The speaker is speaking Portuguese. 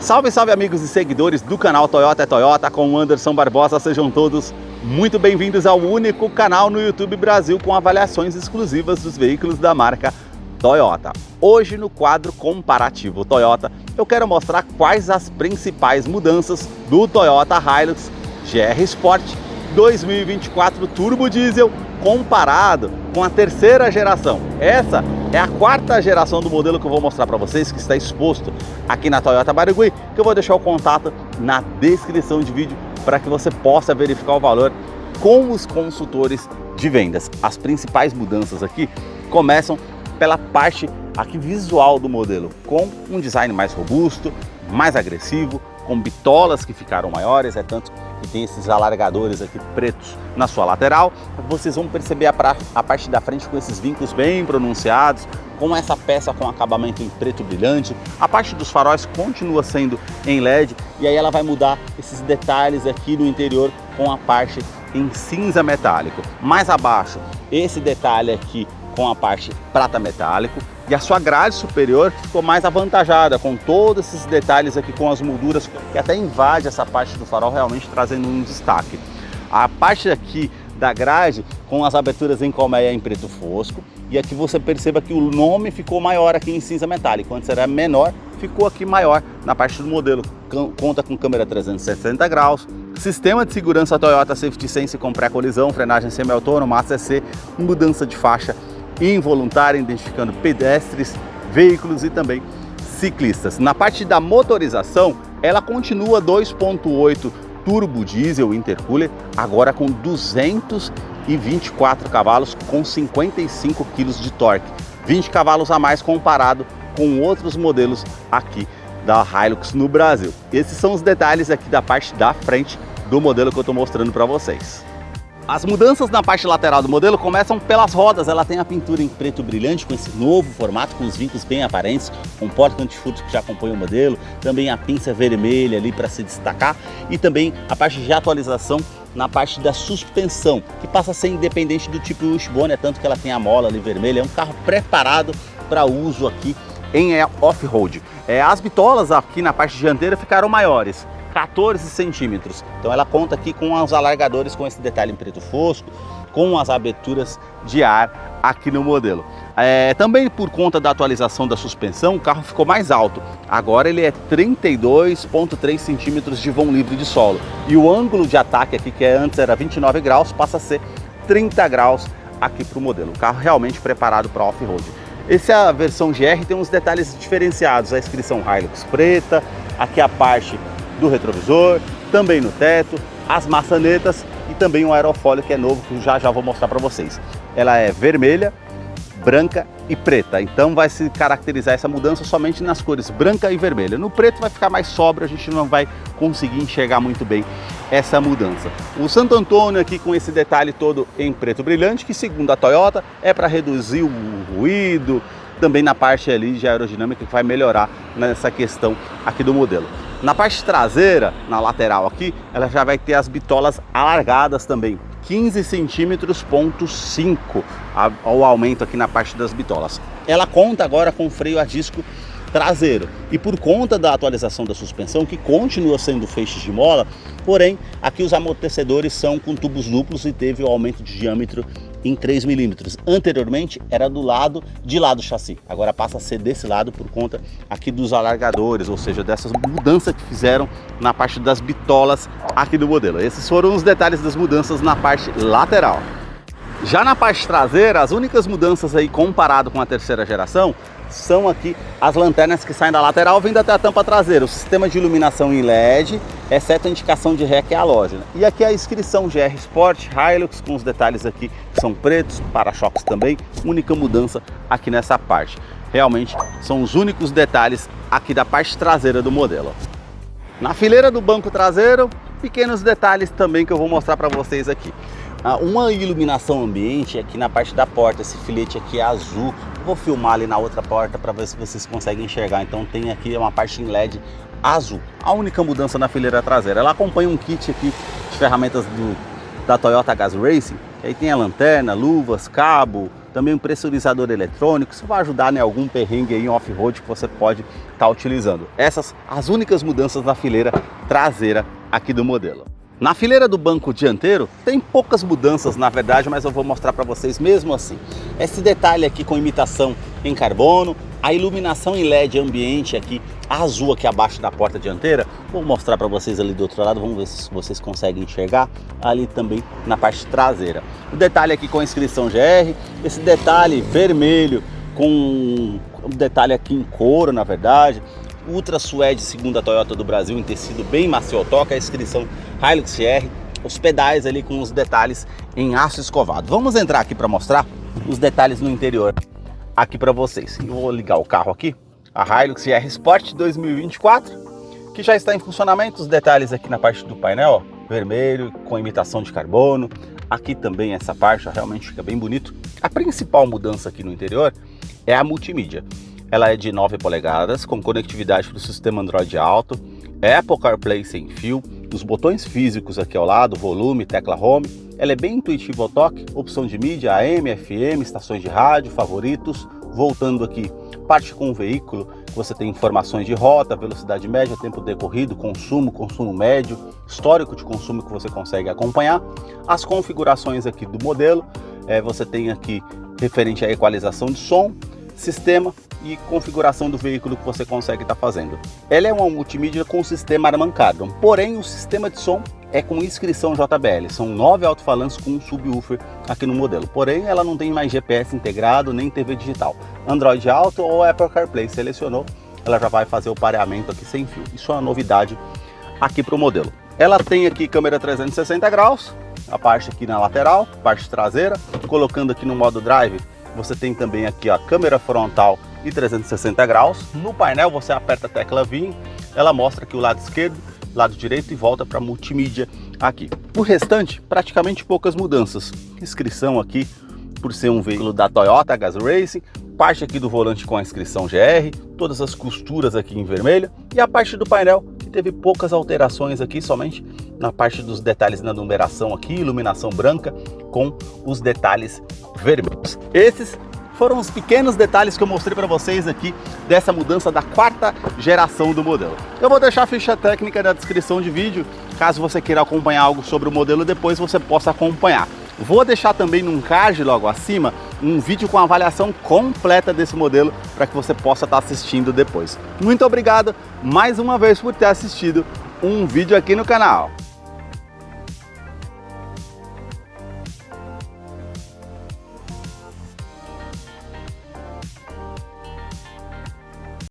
Salve, salve amigos e seguidores do canal Toyota é Toyota com o Anderson Barbosa, sejam todos muito bem-vindos ao único canal no YouTube Brasil com avaliações exclusivas dos veículos da marca Toyota. Hoje no quadro comparativo Toyota eu quero mostrar quais as principais mudanças do Toyota Hilux GR Sport 2024 Turbo Diesel comparado com a terceira geração. Essa é a quarta geração do modelo que eu vou mostrar para vocês, que está exposto aqui na Toyota Barigui, que eu vou deixar o contato na descrição de vídeo para que você possa verificar o valor com os consultores de vendas. As principais mudanças aqui começam pela parte aqui visual do modelo, com um design mais robusto, mais agressivo, com bitolas que ficaram maiores, tanto que tem esses alargadores aqui pretos na sua lateral. Vocês vão perceber a parte da frente com esses vincos bem pronunciados, com essa peça com acabamento em preto brilhante. A parte dos faróis continua sendo em LED e aí ela vai mudar esses detalhes aqui no interior com a parte em cinza metálico. Mais abaixo, esse detalhe aqui com a parte prata metálico, e a sua grade superior ficou mais avantajada com todos esses detalhes aqui com as molduras que até invade essa parte do farol, realmente trazendo um destaque. A parte aqui da grade com as aberturas em colmeia em preto fosco, e aqui você perceba que o nome ficou maior aqui em cinza metálico, antes era menor, ficou aqui maior na parte do modelo. Conta com câmera 360 graus, sistema de segurança Toyota Safety Sense com pré-colisão, frenagem semi-autônoma, ACC, mudança de faixa involuntária, identificando pedestres, veículos e também ciclistas. Na parte da motorização, ela continua 2.8 turbo diesel intercooler, agora com 224 cavalos com 55 kg de torque, 20 cavalos a mais comparado com outros modelos aqui da Hilux no Brasil. Esses são os detalhes aqui da parte da frente do modelo que eu estou mostrando para vocês. As mudanças na parte lateral do modelo começam pelas rodas. Ela tem a pintura em preto brilhante com esse novo formato, com os vincos bem aparentes, com porta antifurto que já acompanha o modelo, também a pinça vermelha ali para se destacar, e também a parte de atualização na parte da suspensão, que passa a ser independente do tipo wishbone, tanto que ela tem a mola ali vermelha. É um carro preparado para uso aqui em off-road. As bitolas aqui na parte dianteira ficaram maiores, 14 centímetros. Então ela conta aqui com os alargadores com esse detalhe em preto fosco, com as aberturas de ar aqui no modelo. Também por conta da atualização da suspensão, o carro ficou mais alto. Agora ele é 32,3 centímetros de vão livre de solo. E o ângulo de ataque aqui, que antes era 29 graus, passa a ser 30 graus aqui para o modelo. O carro realmente preparado para off-road. Essa é a versão GR, tem uns detalhes diferenciados. A inscrição Hilux preta, aqui a parte do retrovisor, também no teto, as maçanetas e também um aerofólio que é novo, que já vou mostrar para vocês. Ela é vermelha, branca e preta, então vai se caracterizar essa mudança somente nas cores branca e vermelha. No preto vai ficar mais sóbrio, a gente não vai conseguir enxergar muito bem essa mudança. O Santo Antônio aqui com esse detalhe todo em preto brilhante, que segundo a Toyota é para reduzir o ruído, também na parte ali de aerodinâmica, que vai melhorar nessa questão aqui do modelo. Na parte traseira, na lateral aqui, ela já vai ter as bitolas alargadas também, 15 centímetros, ponto 5 ao aumento aqui na parte das bitolas. Ela conta agora com freio a disco traseiro, e por conta da atualização da suspensão, que continua sendo feixes de mola, porém aqui os amortecedores são com tubos duplos e teve o aumento de diâmetro em 3 milímetros. Anteriormente era do lado de lá do chassi, agora passa a ser desse lado por conta aqui dos alargadores, ou seja, dessas mudanças que fizeram na parte das bitolas aqui do modelo. Esses foram os detalhes das mudanças na parte lateral. Já na parte traseira, as únicas mudanças aí comparado com a terceira geração são aqui as lanternas que saem da lateral vindo até a tampa traseira, o sistema de iluminação em LED, exceto a indicação de ré, que é halógena. E aqui a inscrição GR Sport Hilux com os detalhes aqui que são pretos, para-choques também, única mudança aqui nessa parte. Realmente são os únicos detalhes aqui da parte traseira do modelo. Na fileira do banco traseiro, pequenos detalhes também que eu vou mostrar para vocês aqui. Uma iluminação ambiente aqui na parte da porta, esse filete aqui é azul. Eu vou filmar ali na outra porta para ver se vocês conseguem enxergar. Então tem aqui uma parte em LED azul. A única mudança na fileira traseira, ela acompanha um kit aqui de ferramentas da Toyota Gas Racing. Aí tem a lanterna, luvas, cabo, também um pressurizador eletrônico. Isso vai ajudar em algum perrengue aí em off-road que você pode estar utilizando. Essas as únicas mudanças na fileira traseira aqui do modelo. Na fileira do banco dianteiro tem poucas mudanças na verdade, mas eu vou mostrar para vocês mesmo assim. Esse detalhe aqui com imitação em carbono, a iluminação em LED ambiente aqui, azul aqui abaixo da porta dianteira. Vou mostrar para vocês ali do outro lado, vamos ver se vocês conseguem enxergar ali também na parte traseira. O detalhe aqui com a inscrição GR, esse detalhe vermelho com um detalhe aqui em couro na verdade. Ultra Suede, segundo a Toyota do Brasil, em tecido bem macio ao toque, a inscrição Hilux GR, os pedais ali com os detalhes em aço escovado. Vamos entrar aqui para mostrar os detalhes no interior aqui para vocês. Eu vou ligar o carro aqui, a Hilux GR Sport 2024, que já está em funcionamento. Os detalhes aqui na parte do painel, ó, vermelho com imitação de carbono. Aqui também essa parte, ó, realmente fica bem bonito. A principal mudança aqui no interior é a multimídia. Ela é de 9 polegadas, com conectividade para o sistema Android Auto, Apple CarPlay sem fio, os botões físicos aqui ao lado, volume, tecla home. Ela é bem intuitiva ao toque, opção de mídia, AM, FM, estações de rádio, favoritos. Voltando aqui, parte com o veículo, você tem informações de rota, velocidade média, tempo decorrido, consumo médio, histórico de consumo que você consegue acompanhar. As configurações aqui do modelo, você tem aqui referente à equalização de som, sistema e configuração do veículo que você consegue estar fazendo. Ela é uma multimídia com sistema Harman Kardon, porém o sistema de som é com inscrição JBL. São 9 alto-falantes com um subwoofer aqui no modelo, porém ela não tem mais GPS integrado nem TV digital. Android Auto ou Apple CarPlay, selecionou, ela já vai fazer o pareamento aqui sem fio. Isso é uma novidade aqui para o modelo. Ela tem aqui câmera 360 graus, a parte aqui na lateral, parte traseira. Colocando aqui no modo drive, você tem também aqui a câmera frontal e 360 graus. No painel você aperta a tecla VIN, ela mostra aqui o lado esquerdo, lado direito e volta para multimídia aqui. O restante, praticamente poucas mudanças. Inscrição aqui, por ser um veículo da Toyota Gazoo Racing, parte aqui do volante com a inscrição GR, todas as costuras aqui em vermelho e a parte do painel que teve poucas alterações aqui, somente na parte dos detalhes na numeração aqui, iluminação branca com os detalhes vermelhos. Esses foram os pequenos detalhes que eu mostrei para vocês aqui dessa mudança da 4ª geração do modelo. Eu vou deixar a ficha técnica na descrição de vídeo, caso você queira acompanhar algo sobre o modelo depois você possa acompanhar. Vou deixar também num card logo acima um vídeo com a avaliação completa desse modelo para que você possa estar assistindo depois. Muito obrigado mais uma vez por ter assistido um vídeo aqui no canal.